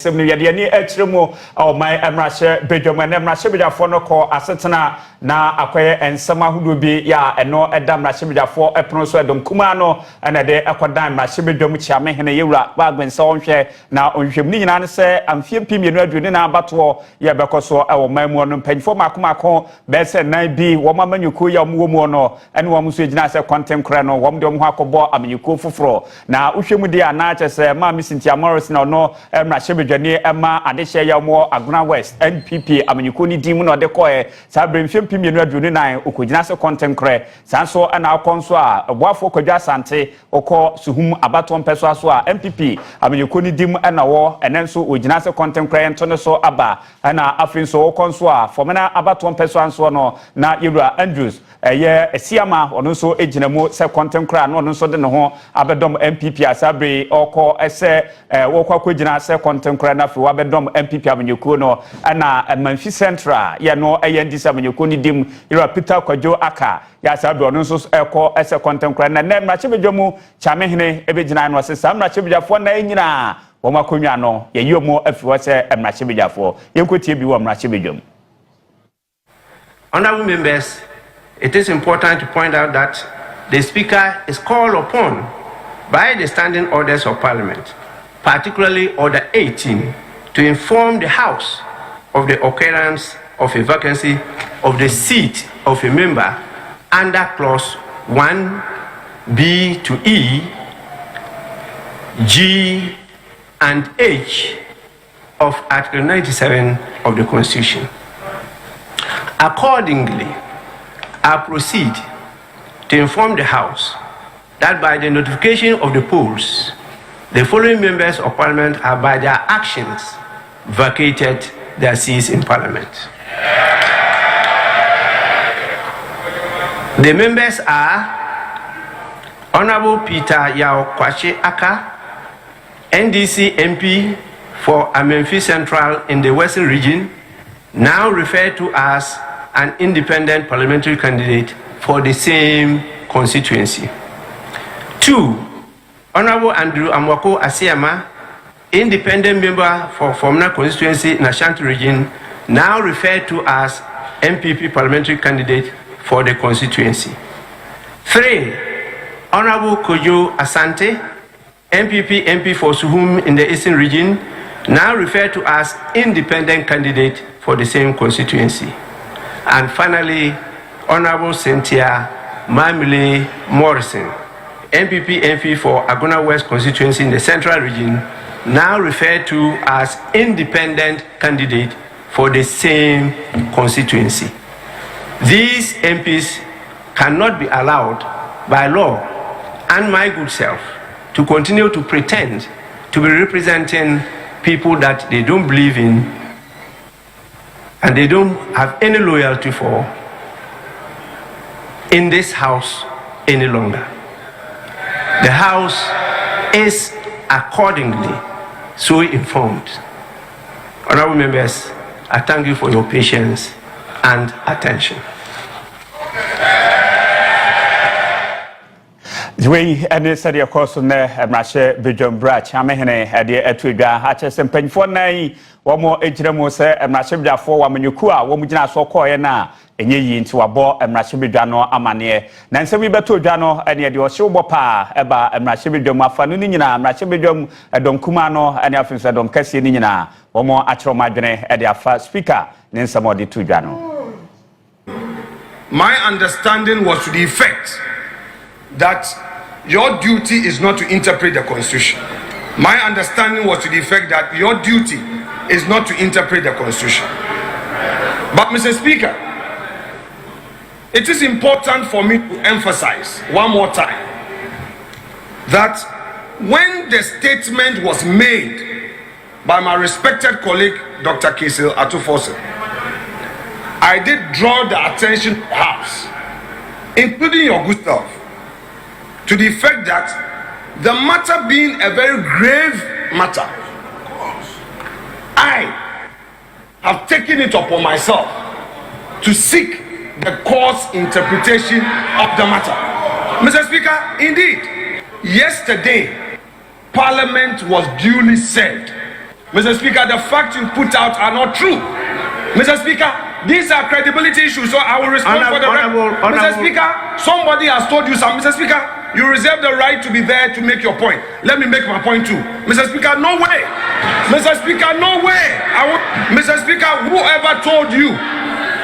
Semni yade ni etremo o my emrahye bedwom na emrahye bedwafo no ko asetena na akoye ensema hudo bi ya eno eda emrahye bedwafo epono so edom kuma no na de ekodan emrahye bedwom chiame hene yewura bagbense onhwe na onhwem ni nyina ne se amfie mpimienu aduone na abato ye bekoso e wo mamu no mpanyfo makomako be se nan bi wo mamanyuko ya omwo mu no ene wo so egina se content kra no wo mde omho akobo amanyuko foforo na uhwemu de ana chese ma misintia Morris na no emrahye Jani Emma Adesha Yamo Aguna West NPP Amenyukuni Dimu no de koe sa bremfem pimienu aduone nan okogina se content kre sanso ana akonso a boafo kodwa sante okọ suhum abaton peso aso a MPP Amenyukuni Dimu ana wo enenso ogina se content kre ento ne so aba ana afinso okonso a fomena abaton peso anso no na Yewura Andrews eye esiama ono so ejinamu se content kra no ono so de ne ho abedom MPP asabre okọ ese wokọ kogina se content kra na fi wabedom MPP Amenyuko no na Manfi Central ye no NDC Amenyuko ni dim Yewura Peter Kwajo aka ya sabe ono so ekọ ese content kra na emrahye bedwomu chamehene ebegina no se samrahye bedwafo na enyina wo makonwa no ye yomo afiwo se emrahye bedwafo yenkotie bi wo emrahye bedwom. Honorable members, it is important to point out that the Speaker is called upon by the standing orders of Parliament, particularly Order 18, to inform the House of the occurrence of a vacancy of the seat of a member under Clause 1B to E, G, and H of Article 97 of the Constitution. Accordingly, I proceed to inform the House that by the notification of the polls, the following members of Parliament have by their actions vacated their seats in Parliament. The members are Honorable Peter Yaw Opare, NDC MP for Manfi Central in the Western Region, now referred to as an independent parliamentary candidate for the same constituency. 2. Honorable Andrew Amwako Asiama, independent member for Fomna constituency in Ashanti region, now referred to as MPP parliamentary candidate for the constituency. 3. Honorable Kojo Asante, MPP MP for Suhum in the Eastern region, now referred to as independent candidate for the same constituency. And finally, Honorable Cynthia Mamile Morrison, MPP MP for Aguna West constituency in the Central region, now referred to as independent candidate for the same constituency. These MPs cannot be allowed by law and my good self to continue to pretend to be representing people that they don't believe in and they don't have any loyalty for in this House any longer. The House is accordingly so informed. Honorable members, I thank you for your patience and attention. We ene said of course na emrahye bedwom bra chamehene ade atudwa ha chese mpanyfo nan wo mo ejiremu se emrahye bedwafo wa manyuku a wo mugina so koye na enye yi nti wabo emrahye bedwa no amane na nsem yi beto dwa no ene de o hyewo pa eba emrahye bedwom afa no ni nyina emrahye bedwom edom kuma no ene afinso edom kase ni nyina wo mo achiro madwene ede afa speaker ne nsem ode to dwa no. My understanding was to the effect that your duty is not to interpret the Constitution. My understanding was to the effect that your duty is not to interpret the Constitution. But Mr. Speaker, it is important for me to emphasize one more time that when the statement was made by my respected colleague, Dr. Kisil Atufose, I did draw the attention of the House, including your good self, to the effect that the matter being a very grave matter, I have taken it upon myself to seek the court's interpretation of the matter. Mr. Speaker, indeed, yesterday Parliament was duly served Mr. Speaker, the facts you put out are not true. Mr. Speaker, these are credibility issues, so I will respond for the record. Mr. Speaker, somebody has told you something. Mr. Speaker, you reserve the right to be there to make your point. Let me make my point too. Mr. Speaker, no way. Mr. Speaker, no way. Mr. Speaker, whoever told you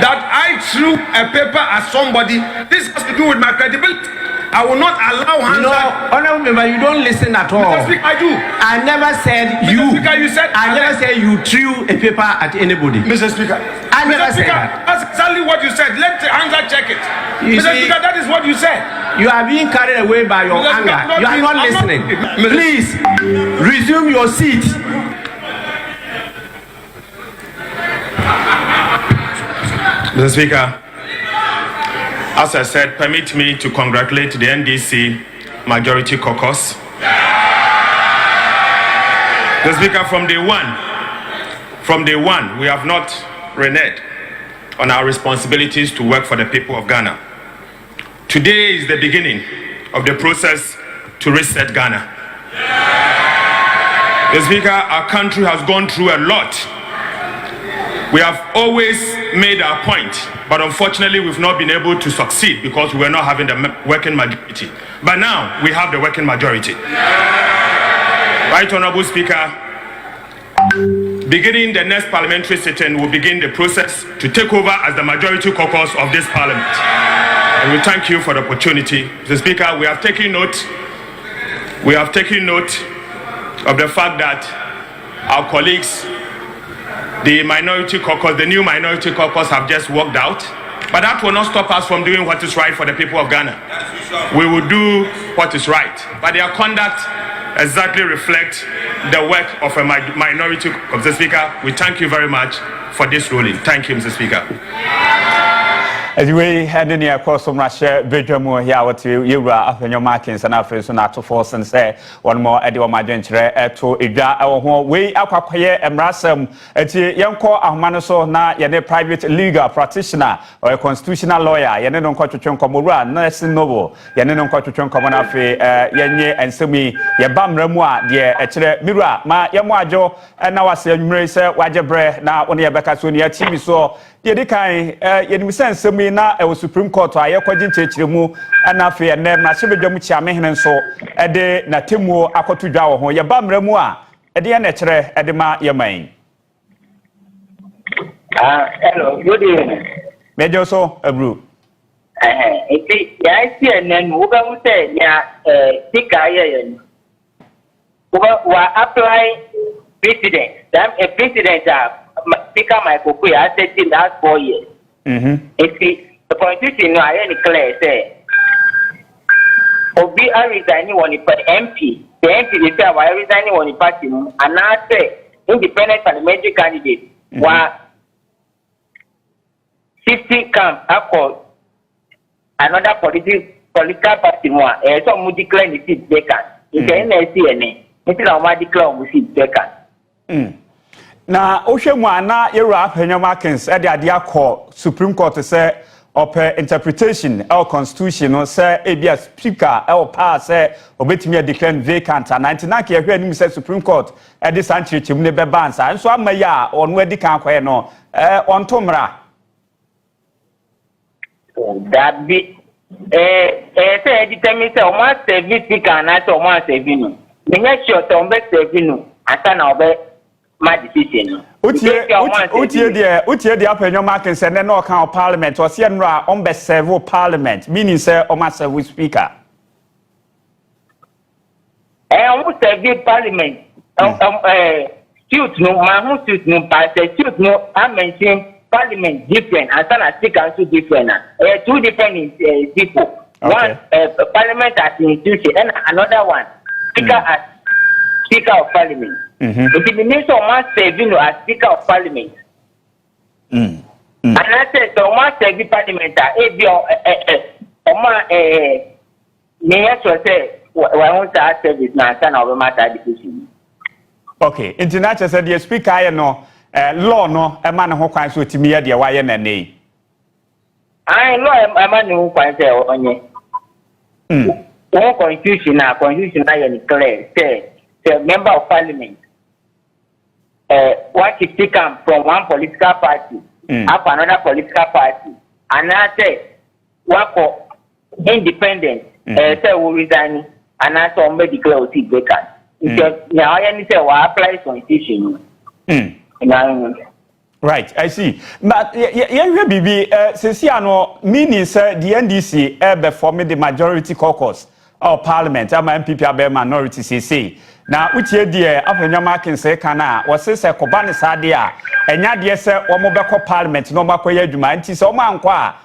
that I threw a paper at somebody, this has to do with my credibility. I will not allow hands. No, honorable member, you don't listen at all. Mr. Speaker, I do. I never said Mr. you. Speaker, you said I never said you threw a paper at anybody. Mr. Speaker, I never Mr. said Speaker, that. that's exactly what you said. Let the answer check it. Mr. Speaker, that is what you said. You are being carried away by your Mr. anger. Speaker, You are not listening. Please resume your seat. Mr. Speaker, as I said, permit me to congratulate the NDC Majority Caucus. Mr. Speaker, from day one, we have not reneged on our responsibilities to work for the people of Ghana. Today is the beginning of the process to reset Ghana. Mr. Speaker, our country has gone through a lot. We have always made our point, but unfortunately we've not been able to succeed because we were not having the working majority. But now we have the working majority. Right, Honorable Speaker, beginning the next parliamentary sitting, we'll begin the process to take over as the majority caucus of this parliament. And we thank you for the opportunity. Mr. Speaker, we have taken note of the fact that our colleagues, the minority caucus, the new minority caucus, have just walked out. But that will not stop us from doing what is right for the people of Ghana. We will do what is right. But their conduct exactly reflects the work of a minority caucus. Mr. Speaker, we thank you very much for this ruling. Thank you, Mr. Speaker. As we head in here, course from Russia, Bedroom here, what you are after your markings and after so not to force and say one more Eddie my venture to Ida our way up here and Rassam at young call Ahmanaso na yene private legal practitioner or a constitutional lawyer, Yanon Cochon Comora, nursing noble, Yanon Cochon Comonafe, Yenye and Sumi, Yabam Remois, dear Etre Mira, ma Yamajo, and now I say, Murray, Wajabre, now only a Becasunia Chimiso. Yedikai, Yedimisen Sumi na a Supreme Court, I according to Chimu, and Nafi and Nem, Nashibajamucha Mehan so, a day Natimu, Akotu Jaw, Yabam Remois, a dear nature, Edema Yamain. Hello, good evening. Major so, a brew. I see, and then Uga say, yeah, Tika, apply president. A president. Speaker Michael Kuya, I said in the last 4 years. If the constitution, I any clear say, Obi, I resign on the MP. The MP is say, I resign on the party, and I say, independent parliamentary candidate, while 50 camp, I call another political party, and some declare the seat vacant. It's an NDC, it's not declare the seat vacant. Na ohwemu na yewra Penyo Markins e de ade akọ Supreme Court say open interpretation our constitution no say ebia speaker e pass say obetimi declare vacant and 99 ke ehwe anim say Supreme Court e de sanchirechim ne be bansa nso amaya onu adi kan kwaye no ontomra that be say determine say o ma serve speaker na say o ma serve no me sure say o be serve no asa na o be my decision. Utie the Penyo Markins and then no account parliament or Sienra on best serve parliament, meaning say o ma serve speaker. Almost serve parliament. Suit no, my suit no, but suit no, I mentioned parliament different, and some speaker also different. Two different people. One parliament as institution, and another one speaker as speaker of parliament. It means someone serving as speaker of parliament. And I said, someone serving parliament, service now, okay, international said the speaker, I know, law no, a man who quite with me at the YNA. I know a man who quite on you. Constitution, I declare, say, member of parliament. what if they come from one political party up another political party, and I say what for independent, say we resign, and I say we declare we vacant. Now I say we apply constitution. Right, I see. But Bibi, Sesiano, meaning the NDC ever formed the majority caucus of parliament, I'm MPP abe minority CC. Now, which year dear, up in your marking say kana, was says a Kobani Sadia, and yet yes, sir, or Mobako parliament, no Makoya Juma, and so man qua.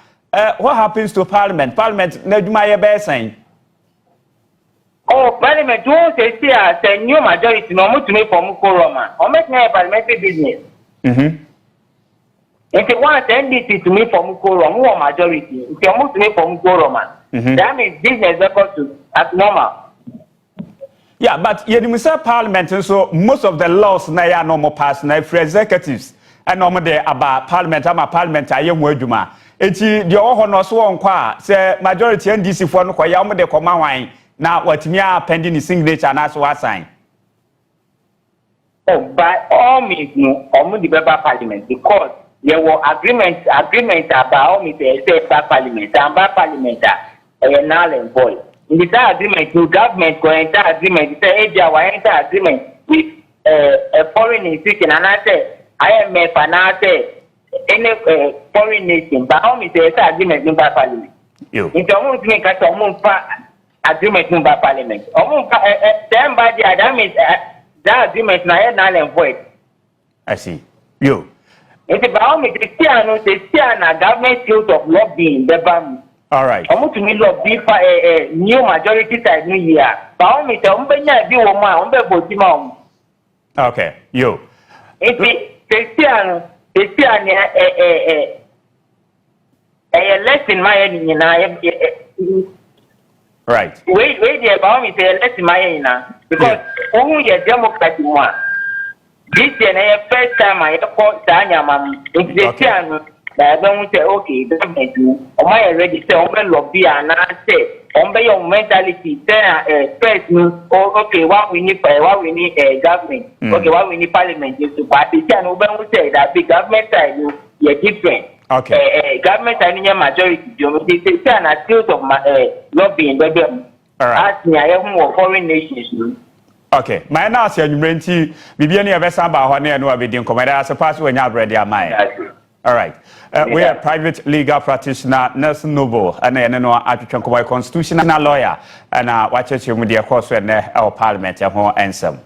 What happens to parliament? Parliament, no Jumaya Bear saying. Oh, parliament, who says here, say new majority, no more to me for Mukoroma, or make me a parliamentary business. If you want NDC to me for Mukoroma, who are majority, if you move to me for Mukoroma, that means business record to as normal. Yeah, but you say parliament, and so most of the laws now are normal passed now for executives. And normally about parliament, I'm a parliament, I am Wojuma. It's the WOHO no so on qua, say majority NDC for no Koyama de Command. Now, what me are pending is signature and that's what sign. Oh, by all means, no, or the parliament, because there were agreements about all means, say parliament, and by parliament, null and void. In the agreement, the government go enter agreement, say, hey, I enter agreement with a foreign institution, and I say, IMF, and I say, any foreign nation, by all means, there's agreement in by parliament. In the to make a agreement in by parliament. Then by the that means that agreement now null and void. I see. You. It's about me, the government skills of lobbying, the BAM. All right. I'm going to need lobby for a new majority side new year. But me, I'm going to be one, okay, you. It's a less in my end. Right. Wait, about me, say less in my end because only a democratic one. This is the first time I called Danya, it's the I don't say, okay, government do. I already say, open lobby and I say, on your mentality, say, first, okay, what we need government, okay, what we need parliament is to party. And open will say that the government side, you're different. Okay. Government side in your majority, they say, and a skills of lobbying, all right. Ask me, I have more foreign nations. Okay, my nurse, you're renting, Bibiani, a vessel about one year, no, I've been coming as a pass when you're ready. All right. We are private legal practitioner, Nelson Noble, and I know a constitutional lawyer, and watch your media course when our parliament, your home answer.